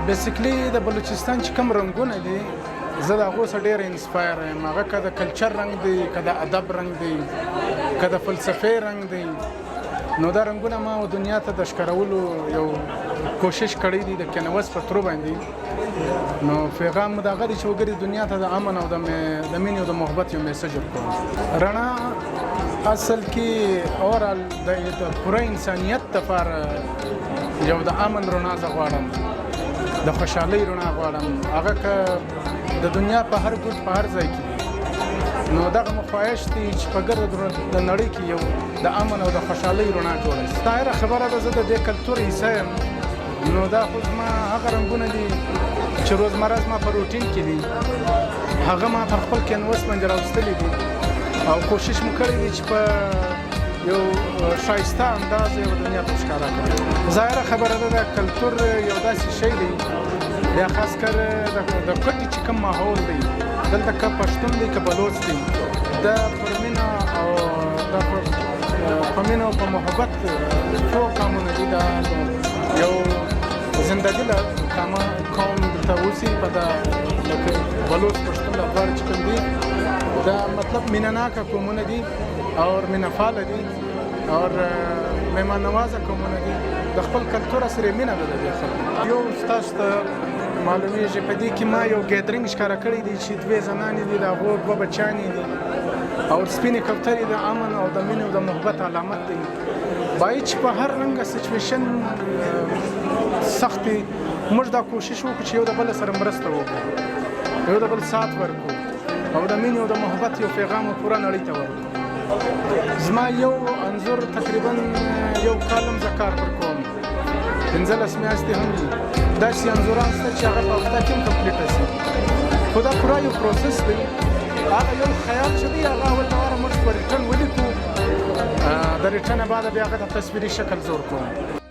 بیسیکلی د بلوچستان چې کوم رنګونه دي زه د هغو څخه ډېر انسپایر یم. هغه که د کلچر رنګ دی، که د ادب رنګ دی، که د فلسفې رنګ دی، نو دا رنګونه ما دنیا ته د ښکارولو یو کوشش کړی دی د کینوس په ترو باندې. نو پیغام مو د هغه دی چې وګوري دنیا ته د امن او د مینې او د محبت یو میسج ورکوم. رڼا اصل کې اورال د پوره انسانیت لپاره یو د امن رڼا زه غواړم، د خوشحالۍ رڼا غواړم. هغه که د دنیا په هر ګوټ په هر ځای کې نو دغه مو خواهش دی چې په ګرد د نړۍ کې یو د امن او د خوشحالۍ رڼا جوړه شي. ظاهره خبره ده زه د دې کلتور حصه یم، نو دا خو زما هغه رنګونه دي چې روزمره زما په روټین کې دي، هغه ما پر خپل کینوس باندې راوستلي دي او کوشش مو کړی دی چې په یو ښایسته انداز یو دنیا ته ښکاره کړم. ظاهره خبره ده د کلتور یو داسې شی دی، بیا خاص کر د کوټې چې کوم ماحول دی دلته که پښتون دی که بلوچ دی، دا پر مینه او دا په مینه او په محبت څو قامونه دي، دا یو زندګي له قوم دلته اوسي په دا لکه بلوچ پښتون دا دواړه چې کوم دي دا مطلب مینه ناکه قومونه دي او مینه فعاله دي او مهمان نوازه قومونه دي. د خپل کلتور سره مینه ده د دې خلکو. یو ستاسو ته معلومیږي په دې کې ما یو ګیدرینګ ښکاره کړی دی چې دوې زنانې دي، د هغو دوه بچیانې دي او سپینې کوترې د امن او د مینې او د محبت علامت دی. باید چې په هر رنګه سچویشن سختې موږ دا کوشش وکړو چې یو د بل سره مرسته وکړو، یو د بل سات ورکړو او د مینې او د محبت یو پیغام پوره نړۍ ته ورکړو. زما یو انځور تقریبا یو کالم زه کار پر کوم، 15 میاشتې هم دي. داسې انځوران شته چې هغه په هفته کې هم کمپلیټه شي، خو دا پوره یو پروسس دی. هغه یو خیال چې دی هغه اول لاره موږ په ریټن ولیکو، د ریټنه بعد بیا هغه د تصویري شکل زور کوو.